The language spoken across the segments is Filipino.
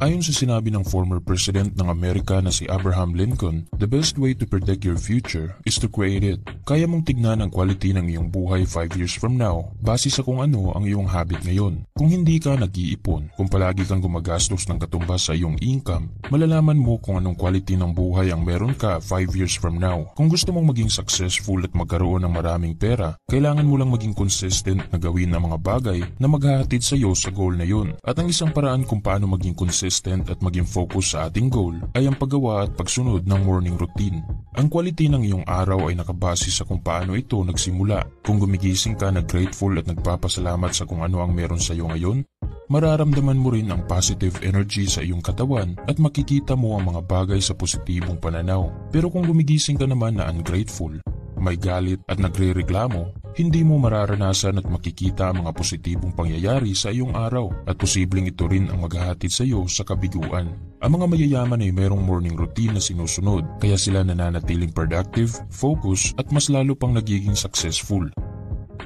Ayon sa sinabi ng former President ng Amerika na si Abraham Lincoln, the best way to predict your future is to create it. Kaya mong tignan ang quality ng iyong buhay 5 years from now base sa kung ano ang iyong habit ngayon. Kung hindi ka nag-iipon, kung palagi kang gumagastos ng katumbas sa iyong income, malalaman mo kung anong quality ng buhay ang meron ka 5 years from now. Kung gusto mong maging successful at magkaroon ng maraming pera, kailangan mo lang maging consistent na gawin ang mga bagay na maghahatid sa iyo sa goal na yun. At ang isang paraan kung paano maging consistent at maging focus sa ating goal ay ang paggawa at pagsunod ng morning routine. Ang quality ng iyong araw ay nakabase sa kung paano ito nagsimula. Kung gumigising ka na grateful at nagpapasalamat sa kung ano ang meron sa iyo ngayon, mararamdaman mo rin ang positive energy sa iyong katawan at makikita mo ang mga bagay sa positibong pananaw. Pero kung gumigising ka naman na ungrateful, may galit at nagrereklamo, hindi mo mararanasan at makikita ang mga positibong pangyayari sa iyong araw at posibleng ito rin ang maghahatid sa iyo sa kabiguan. Ang mga mayayaman ay merong morning routine na sinusunod kaya sila nananatiling productive, focus at mas lalo pang nagiging successful.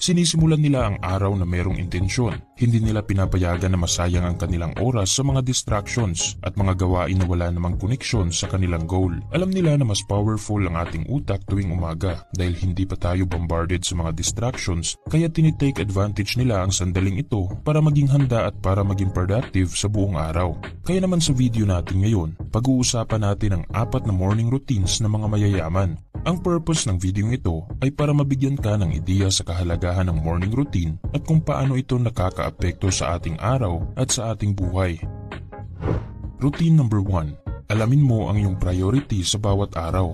Sinisimulan nila ang araw na merong intensyon. Hindi nila pinapayagan na masayang ang kanilang oras sa mga distractions at mga gawain na wala namang koneksyon sa kanilang goal. Alam nila na mas powerful ang ating utak tuwing umaga dahil hindi pa tayo bombarded sa mga distractions kaya tinitake advantage nila ang sandaling ito para maging handa at para maging productive sa buong araw. Kaya naman sa video natin ngayon, pag-uusapan natin ang 4 na morning routines ng mga mayayaman. Ang purpose ng video ito ay para mabigyan ka ng ideya sa kahalagahan ng morning routine at kung paano ito nakakaapekto sa ating araw at sa ating buhay. Routine number 1. Alamin mo ang iyong priority sa bawat araw.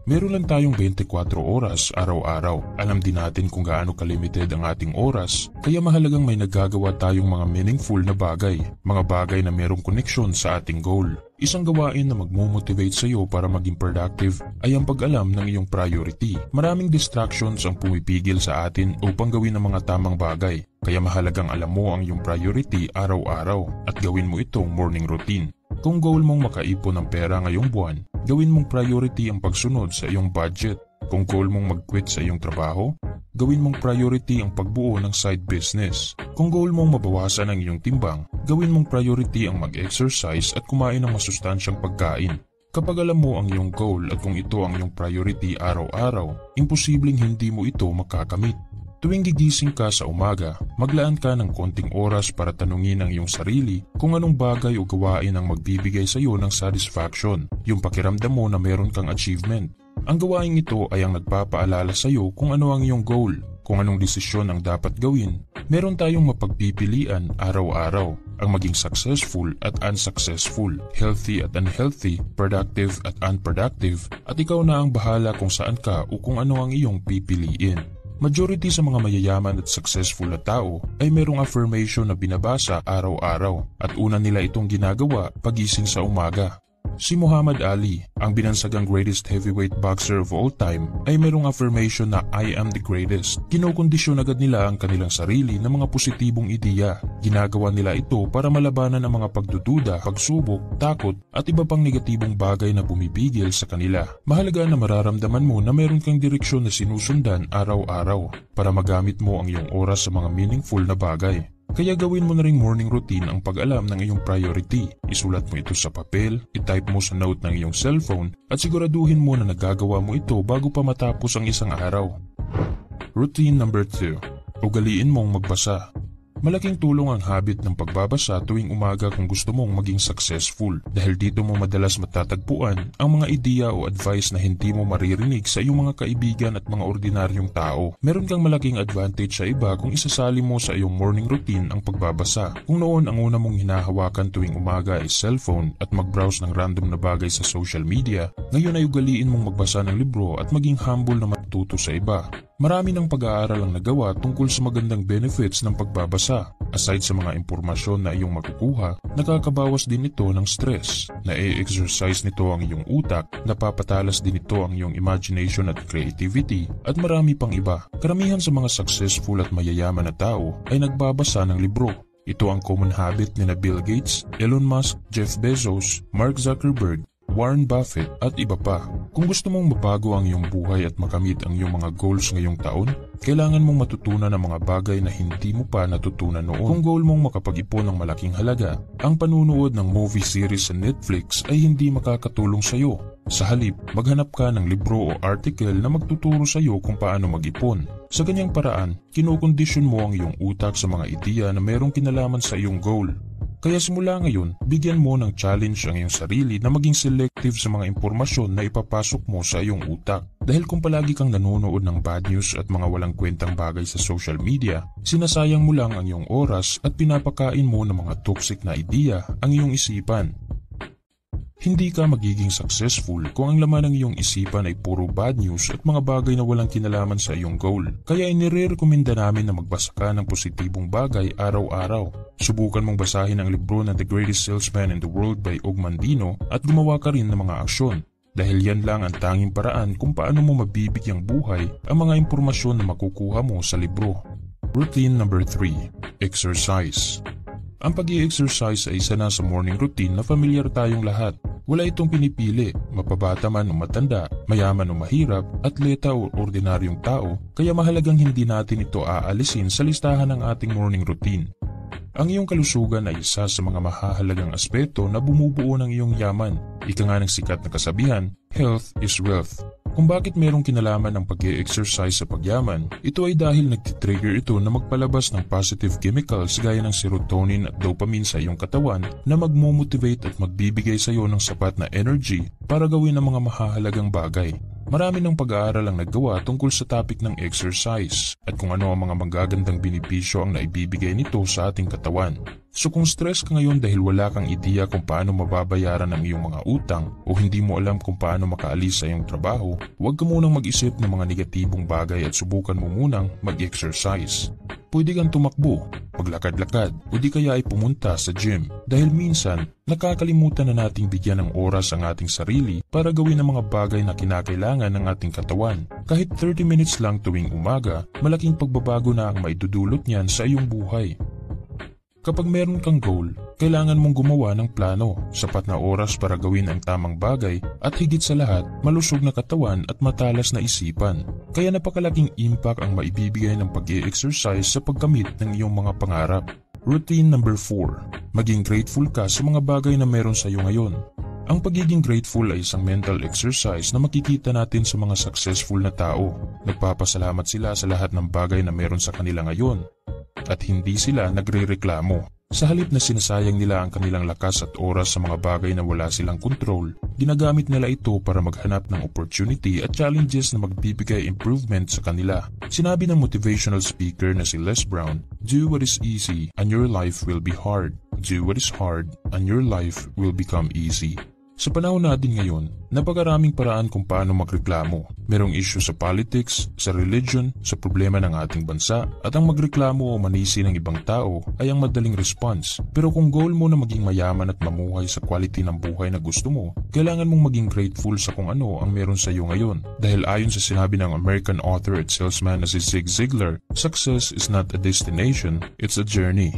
Meron lang tayong 24 oras araw-araw. Alam din natin kung gaano kalimited ang ating oras, kaya mahalagang may nagagawa tayong mga meaningful na bagay, mga bagay na merong koneksyon sa ating goal. Isang gawain na magmo-motivate sa iyo para maging productive ay ang pag-alam ng iyong priority. Maraming distractions ang pumipigil sa atin upang gawin ang mga tamang bagay, kaya mahalagang alam mo ang iyong priority araw-araw at gawin mo itong morning routine. Kung goal mong makaipon ng pera ngayong buwan, gawin mong priority ang pagsunod sa iyong budget. Kung goal mong mag-quit sa iyong trabaho, gawin mong priority ang pagbuo ng side business. Kung goal mong mabawasan ang iyong timbang, gawin mong priority ang mag-exercise at kumain ng masustansyang pagkain. Kapag alam mo ang iyong goal at kung ito ang iyong priority araw-araw, imposibleng hindi mo ito makakamit. Tuwing gigising ka sa umaga, maglaan ka ng konting oras para tanungin ang iyong sarili kung anong bagay o gawain ang magbibigay sa iyo ng satisfaction, yung pakiramdam mo na meron kang achievement. Ang gawain ito ay ang nagpapaalala sa iyo kung ano ang iyong goal, kung anong desisyon ang dapat gawin. Meron tayong mapagpipilian araw-araw, ang maging successful at unsuccessful, healthy at unhealthy, productive at unproductive, at ikaw na ang bahala kung saan ka o kung ano ang iyong pipiliin. Majority sa mga mayayaman at successful na tao ay merong affirmation na binabasa araw-araw at una nila itong ginagawa pagising sa umaga. Si Muhammad Ali, ang binansagang greatest heavyweight boxer of all time, ay merong affirmation na I am the greatest. Kinokondisyon agad nila ang kanilang sarili ng mga positibong ideya. Ginagawa nila ito para malabanan ang mga pagdududa, pagsubok, takot at iba pang negatibong bagay na bumibigil sa kanila. Mahalaga na mararamdaman mo na meron kang direksyon na sinusundan araw-araw para magamit mo ang iyong oras sa mga meaningful na bagay. Kaya gawin mo na ring morning routine ang pag-alam ng iyong priority. Isulat mo ito sa papel, itype mo sa note ng iyong cellphone at siguraduhin mo na nagagawa mo ito bago pa matapos ang isang araw. Routine number 2. Ugaliin mong magbasa. Malaking tulong ang habit ng pagbabasa tuwing umaga kung gusto mong maging successful dahil dito mo madalas matatagpuan ang mga ideya o advice na hindi mo maririnig sa iyong mga kaibigan at mga ordinaryong tao. Meron kang malaking advantage sa iba kung isasali mo sa iyong morning routine ang pagbabasa. Kung noon ang una mong hinahawakan tuwing umaga ay cellphone at mag-browse ng random na bagay sa social media, ngayon ay ugaliin mong magbasa ng libro at maging humble na matuto sa iba. Marami ng pag-aaral ang nagawa tungkol sa magandang benefits ng pagbabasa. Aside sa mga impormasyon na iyong makukuha, nakakabawas din ito ng stress. Na-exercise nito ang iyong utak, napapatalas din ito ang iyong imagination at creativity, at marami pang iba. Karamihan sa mga successful at mayayaman na tao ay nagbabasa ng libro. Ito ang common habit ni Bill Gates, Elon Musk, Jeff Bezos, Mark Zuckerberg, Warren Buffett at iba pa. Kung gusto mong mabago ang iyong buhay at makamit ang iyong mga goals ngayong taon, kailangan mong matutunan ang mga bagay na hindi mo pa natutunan noon. Kung goal mong makapag-ipon ng malaking halaga, ang panunood ng movie series sa Netflix ay hindi makakatulong sa iyo. Sa halip, maghanap ka ng libro o article na magtuturo sa iyo kung paano mag-ipon. Sa ganyang paraan, kinokondisyon mo ang iyong utak sa mga ideya na mayroong kinalaman sa iyong goal. Kaya simula ngayon, bigyan mo ng challenge ang iyong sarili na maging selective sa mga impormasyon na ipapasok mo sa iyong utak. Dahil kung palagi kang nanonood ng bad news at mga walang kwentang bagay sa social media, sinasayang mo lang ang iyong oras at pinapakain mo ng mga toxic na ideya ang iyong isipan. Hindi ka magiging successful kung ang laman ng iyong isipan ay puro bad news at mga bagay na walang kinalaman sa iyong goal. Kaya inirekomenda namin na magbasa ka ng positibong bagay araw-araw. Subukan mong basahin ang libro na The Greatest Salesman in the World by Og Mandino at gumawa ka rin ng mga aksyon. Dahil yan lang ang tanging paraan kung paano mo mabibigyang buhay ang mga impormasyon na makukuha mo sa libro. Routine number 3. Exercise. Ang pag-i-exercise ay isa na sa morning routine na familiar tayong lahat. Wala itong pinipili, mapabata man o matanda, mayaman o mahirap, atleta o ordinaryong tao, kaya mahalagang hindi natin ito aalisin sa listahan ng ating morning routine. Ang iyong kalusugan ay isa sa mga mahahalagang aspeto na bumubuo ng iyong yaman. Ika nga ng sikat na kasabihan, health is wealth. Kung bakit mayroong kinalaman ng pag-i-exercise sa pagyaman, ito ay dahil nagtitrigger ito na magpalabas ng positive chemicals gaya ng serotonin at dopamine sa iyong katawan na magmo-motivate at magbibigay sa iyo ng sapat na energy para gawin ang mga mahahalagang bagay. Marami ng pag-aaral ang naggawa tungkol sa topic ng exercise at kung ano ang mga magagandang benepisyo ang naibibigay nito sa ating katawan. So kung stress ka ngayon dahil wala kang ideya kung paano mababayaran ang iyong mga utang o hindi mo alam kung paano makaalis sa iyong trabaho, huwag ka munang mag-isip ng mga negatibong bagay at subukan mo munang mag-exercise. Pwede kang tumakbo, maglakad-lakad o di kaya ay pumunta sa gym dahil minsan nakakalimutan na nating bigyan ng oras ang ating sarili para gawin ang mga bagay na kinakailangan ng ating katawan. Kahit 30 minutes lang tuwing umaga, malaking pagbabago na ang maidudulot niyan sa iyong buhay. Kapag meron kang goal, kailangan mong gumawa ng plano, sapat na oras para gawin ang tamang bagay at higit sa lahat, malusog na katawan at matalas na isipan. Kaya napakalaking impact ang maibibigay ng pag-i-exercise sa pagkamit ng iyong mga pangarap. Routine number 4. Maging grateful ka sa mga bagay na meron sa iyo ngayon. Ang pagiging grateful ay isang mental exercise na makikita natin sa mga successful na tao. Nagpapasalamat sila sa lahat ng bagay na meron sa kanila ngayon. At hindi sila nagre-reklamo. Sa halip na sinasayang nila ang kanilang lakas at oras sa mga bagay na wala silang kontrol, ginagamit nila ito para maghanap ng opportunity at challenges na magbibigay improvement sa kanila. Sinabi ng motivational speaker na si Les Brown, "Do what is easy and your life will be hard. Do what is hard and your life will become easy." Sa panahon natin ngayon, napakaraming paraan kung paano magreklamo. Merong issue sa politics, sa religion, sa problema ng ating bansa, at ang magreklamo o manisi ng ibang tao ay ang madaling response. Pero kung goal mo na maging mayaman at mamuhay sa quality ng buhay na gusto mo, kailangan mong maging grateful sa kung ano ang meron sa iyo ngayon. Dahil ayon sa sinabi ng American author at salesman na si Zig Ziglar, success is not a destination, it's a journey.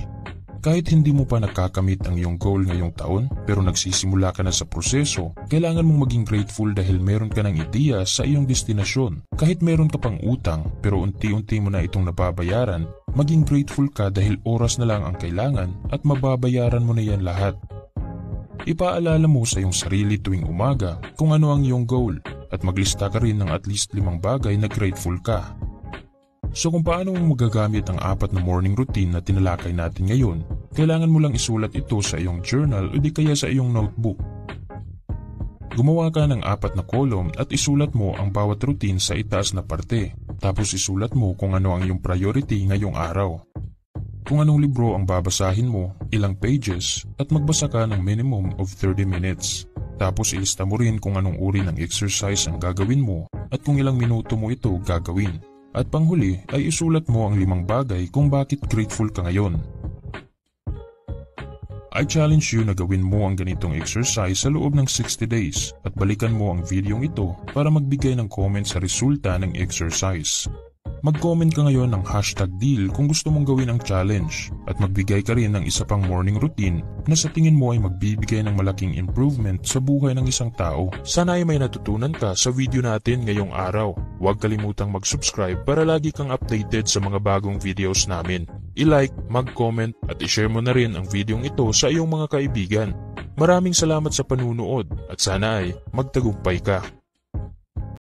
Kahit hindi mo pa nakakamit ang iyong goal ngayong taon, pero nagsisimula ka na sa proseso, kailangan mong maging grateful dahil meron ka ng ideya sa iyong destinasyon. Kahit meron ka pang utang, pero unti-unti mo na itong nababayaran, maging grateful ka dahil oras na lang ang kailangan at mababayaran mo na yan lahat. Ipaalala mo sa iyong sarili tuwing umaga kung ano ang iyong goal at maglista ka rin ng at least 5 bagay na grateful ka. So kung paano mo magagamit ang 4 na morning routine na tinalakay natin ngayon, kailangan mo lang isulat ito sa iyong journal o di kaya sa iyong notebook. Gumawa ka ng 4 na column at isulat mo ang bawat routine sa itaas na parte. Tapos isulat mo kung ano ang iyong priority ngayong araw. Kung anong libro ang babasahin mo, ilang pages, at magbasa ka ng minimum of 30 minutes. Tapos ilista mo rin kung anong uri ng exercise ang gagawin mo at kung ilang minuto mo ito gagawin. At panghuli ay isulat mo ang 5 bagay kung bakit grateful ka ngayon. I challenge you na gawin mo ang ganitong exercise sa loob ng 60 days at balikan mo ang videong ito para magbigay ng comment sa resulta ng exercise. Mag-comment ka ngayon ng #deal kung gusto mong gawin ang challenge at magbigay ka rin ng isa pang morning routine na sa tingin mo ay magbibigay ng malaking improvement sa buhay ng isang tao. Sana ay may natutunan ka sa video natin ngayong araw. Huwag kalimutang mag-subscribe para lagi kang updated sa mga bagong videos namin. I-like, mag-comment at i-share mo na rin ang videong ito sa iyong mga kaibigan. Maraming salamat sa panunood at sana ay magtagumpay ka.